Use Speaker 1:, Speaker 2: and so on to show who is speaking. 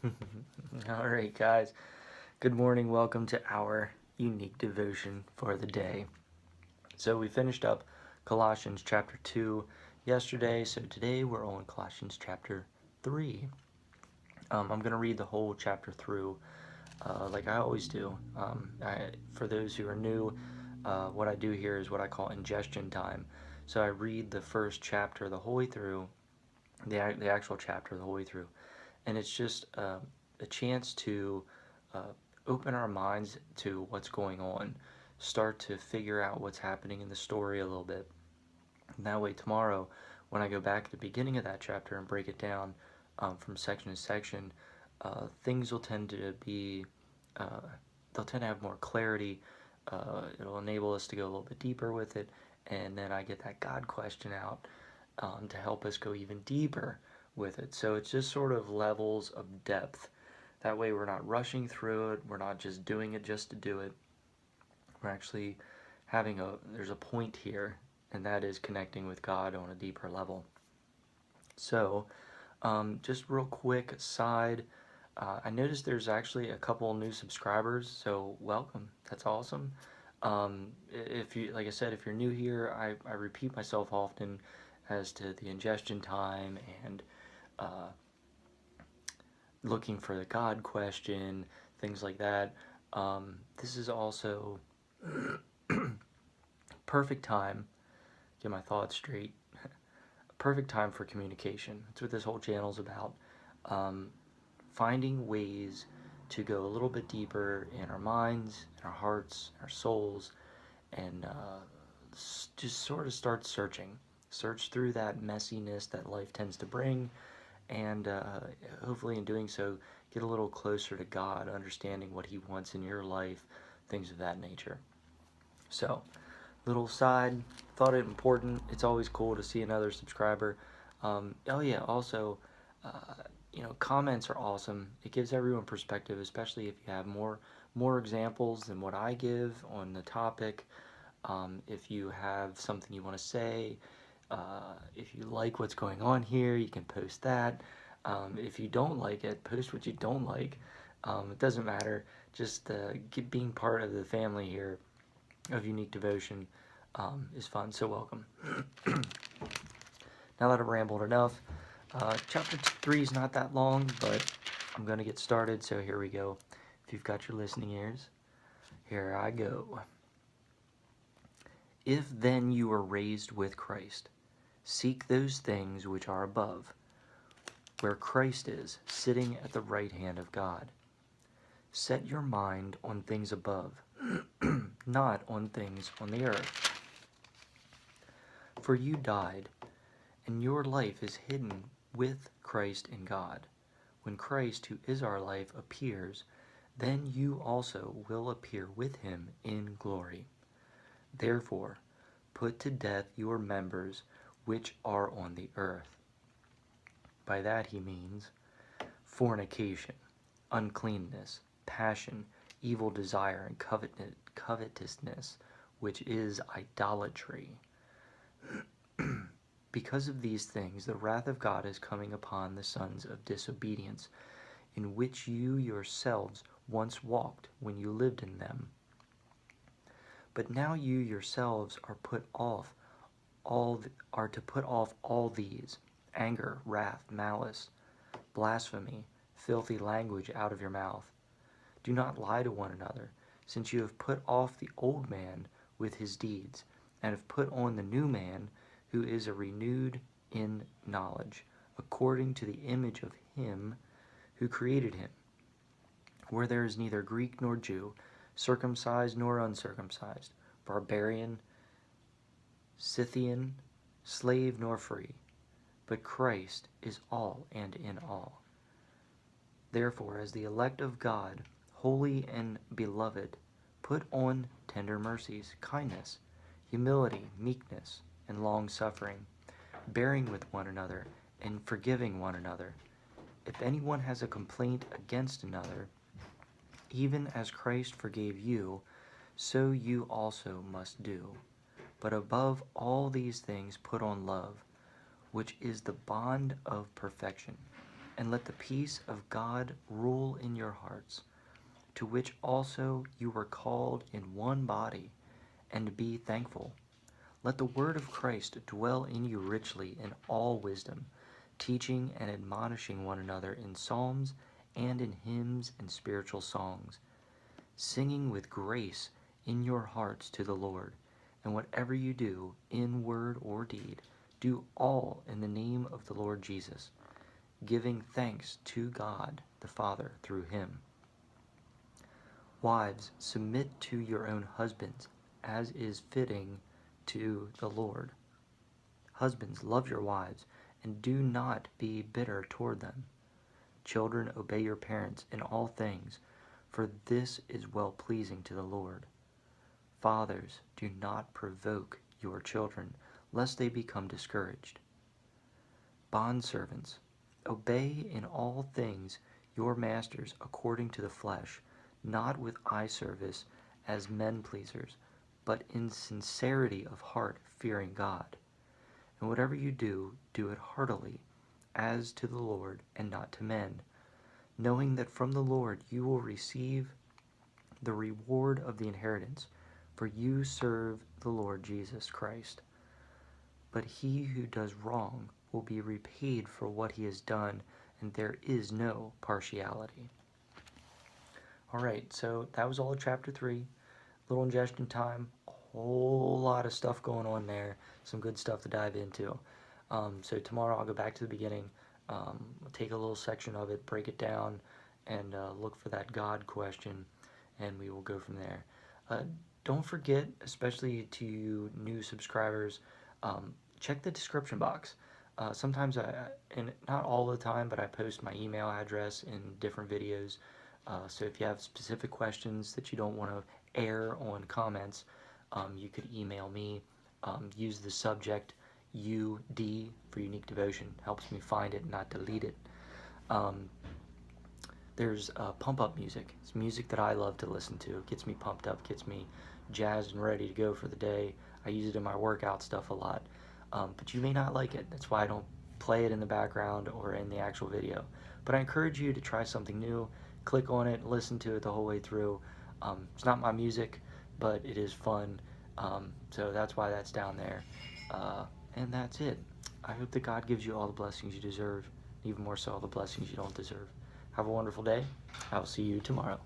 Speaker 1: All right, guys. Good morning. Welcome to our unique devotion for the day. So, we finished up Colossians Chapter 2 yesterday. So, today we're on Colossians Chapter 3. I'm going to read the whole chapter through like I always do. For those who are new, what I do here is what I call ingestion time. So, I read the first chapter the whole way through, the actual chapter the whole way through. And it's just a chance to uh, open our minds to what's going on, start to figure out what's happening in the story a little bit. And that way, tomorrow, when I go back to the beginning of that chapter and break it down from section to section, things will tend to be, uh, they'll tend to have more clarity. It'll enable us to go a little bit deeper with it, and then I get that God question out to help us go even deeper with it. So it's just sort of levels of depth. That way we're not rushing through it. We're not just doing it just to do it. We're actually there's a point here, and that is connecting with God on a deeper level. So, just real quick aside, I noticed there's actually a couple new subscribers, so welcome. That's awesome. If you, like I said, if you're new here, I repeat myself often as to the ingestion time and uh, looking for the God question, things like that. This is also perfect time, get my thoughts straight, perfect time for communication. That's what this whole channel is about. Um, Finding ways to go a little bit deeper in our minds, in our hearts, our souls, and just sort of start searching. Search through that messiness that life tends to bring, and hopefully in doing so, get a little closer to God, understanding what He wants in your life, things of that nature. So, little side, thought it important. It's always cool to see another subscriber. Oh yeah, also, comments are awesome. It gives everyone perspective, especially if you have more examples than what I give on the topic. If you have something you want to say, if you like what's going on here, you can post that. If you don't like it, post what you don't like. It doesn't matter. Just being part of the family here of Unique Devotion is fun. So welcome. Now that I've rambled enough, chapter 3 is not that long, but I'm going to get started. So here we go. If you've got your listening ears, here I go. If then you were raised with Christ, seek those things which are above, where Christ is, sitting at the right hand of God. Set your mind on things above, not on things on the earth. For you died, and your life is hidden with Christ in God. When Christ, who is our life, appears, then you also will appear with him in glory. Therefore, put to death your members which are on the earth. By that he means fornication, uncleanness, passion, evil desire, and covetousness, which is idolatry. Because of these things, the wrath of God is coming upon the sons of disobedience, in which you yourselves once walked when you lived in them. But now you yourselves are to put off all these: anger, wrath, malice, blasphemy, filthy language out of your mouth. Do not lie to one another, since you have put off the old man with his deeds, and have put on the new man, who is renewed in knowledge, according to the image of him who created him, where there is neither Greek nor Jew, circumcised nor uncircumcised, barbarian, Scythian, slave nor free, but Christ is all and in all. Therefore, as the elect of God, holy and beloved, put on tender mercies, kindness, humility, meekness, and long-suffering, bearing with one another and forgiving one another. If anyone has a complaint against another, even as Christ forgave you, so you also must do. But above all these things put on love, which is the bond of perfection. And let the peace of God rule in your hearts, to which also you were called in one body, and be thankful. Let the word of Christ dwell in you richly in all wisdom, teaching and admonishing one another in psalms and in hymns and spiritual songs, singing with grace in your hearts to the Lord. And whatever you do, in word or deed, do all in the name of the Lord Jesus, giving thanks to God the Father through him. Wives, submit to your own husbands, as is fitting to the Lord. Husbands, love your wives, and do not be bitter toward them. Children, obey your parents in all things, for this is well-pleasing to the Lord. Fathers, do not provoke your children, lest they become discouraged. Bondservants, obey in all things your masters according to the flesh, not with eye service as men pleasers, but in sincerity of heart, fearing God. And whatever you do, do it heartily, as to the Lord and not to men, knowing that from the Lord you will receive the reward of the inheritance, for you serve the Lord Jesus Christ. But he who does wrong will be repaid for what he has done, and there is no partiality. Alright, so that was all of chapter 3. Little ingestion time. A whole lot of stuff going on there. Some good stuff to dive into. So tomorrow I'll go back to the beginning, take a little section of it, break it down, and look for that God question, and we will go from there. Don't forget, especially to you new subscribers, check the description box. Sometimes and not all the time, but I post my email address in different videos. So if you have specific questions that you don't want to air on comments, you could email me. Use the subject UD for Unique Devotion. Helps me find it, not delete it. There's pump-up music. It's music that I love to listen to. It gets me pumped up, gets me jazzed and ready to go for the day. I use it in my workout stuff a lot. But you may not like it. That's why I don't play it in the background or in the actual video. But I encourage you to try something new. Click on it, listen to it the whole way through. It's not my music, but it is fun. So that's why that's down there. And that's it. I hope that God gives you all the blessings you deserve, even more so all the blessings you don't deserve. Have a wonderful day. I will see you tomorrow.